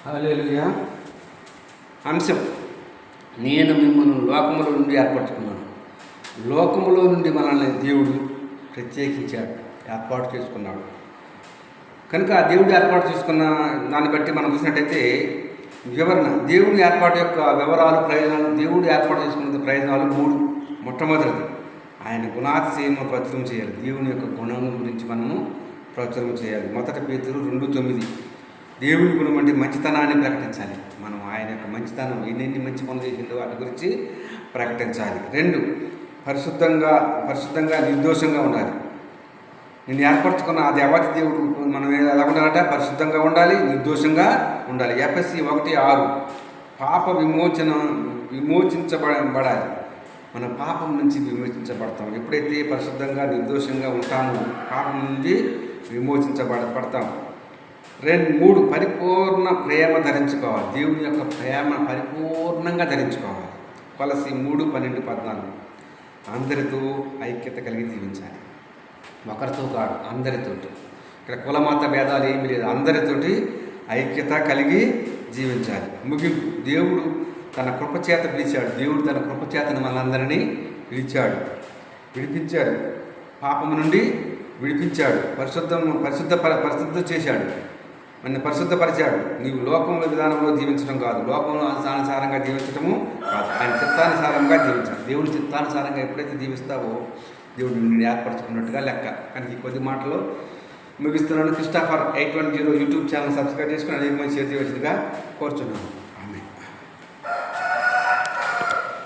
హల్లెలూయా. అంశం: నేను మిమ్మల్ని లోకములో నుండి ఏర్పరచుకున్నాను. లోకములో నుండి మనల్ని దేవుడు ప్రత్యేకించాడు, ఏర్పాటు చేసుకున్నాడు. కనుక ఆ దేవుడు ఏర్పాటు చేసుకున్న దాన్ని బట్టి మనం చూసినట్టయితే వివరణ, దేవుడి ఏర్పాటు యొక్క వివరాలు, ప్రయోజనాలు. దేవుడు ఏర్పాటు చేసుకున్న ప్రయోజనాలు 3. మొట్టమొదటిది, ఆయన గుణాతిశయము ప్రచురం చేయాలి. దేవుని యొక్క గుణం గురించి మనము ప్రచురం చేయాలి. 1 పేతురు 2:9, దేవుడి గుణం అంటే మంచితనాన్ని ప్రకటించాలి. మనం ఆయన యొక్క మంచితనం, ఎన్నెన్ని మంచి పనులు చేసిందో వాటి గురించి ప్రకటించాలి. 2, పరిశుద్ధంగా నిర్దోషంగా ఉండాలి. నేను ఏర్పరచుకున్న ఆ దేవాతి దేవుడు మనం ఎలా ఉండాలంటే పరిశుద్ధంగా ఉండాలి, నిర్దోషంగా ఉండాలి. ఎఫెసీ 1:6, పాప విమోచించబడాలి. మన పాపం నుంచి విమోచించబడతాం. ఎప్పుడైతే పరిశుద్ధంగా నిర్దోషంగా ఉంటామో పాపం నుంచి విమోచించబడతాం. 3, పరిపూర్ణ ప్రేమ ధరించుకోవాలి. దేవుని యొక్క ప్రేమ పరిపూర్ణంగా ధరించుకోవాలి. కొలస్సీ 3:12-14, అందరితో ఐక్యత కలిగి జీవించాలి. ఒకరితో కాదు, అందరితోటి. ఇక్కడ కులమత భేదాలు ఏమీ లేదు, అందరితోటి ఐక్యత కలిగి జీవించాలి. ముగింపు, దేవుడు తన కృపచేత పిలిచాడు. దేవుడు తన కృపచేతను మనందరినీ పిలిచాడు, విడిపించాడు, పాపము నుండి విడిపించాడు, పరిశుద్ధ చేశాడు, మన పరిశుద్ధపరిచాడు. నీవు లోకంలో విధానంలో జీవించడం కాదు, లోకంలో అనుసారంగా జీవించడము కాదు, ఆయన చిత్తానుసారంగా జీవించాలి. దేవుడి చిత్తానుసారంగా ఎప్పుడైతే జీవిస్తావో దేవుడు నిన్ను ఏర్పరచుకున్నట్టుగా లెక్క. కానీ ఈ కొద్ది మాటలో ముగిస్తున్నాను. క్రిస్టఫర్ 810 యూట్యూబ్ ఛానల్ సబ్స్క్రైబ్ చేసుకుని అనేక మంది షేర్ చేయవలసిందిగా కోరుచున్నాను.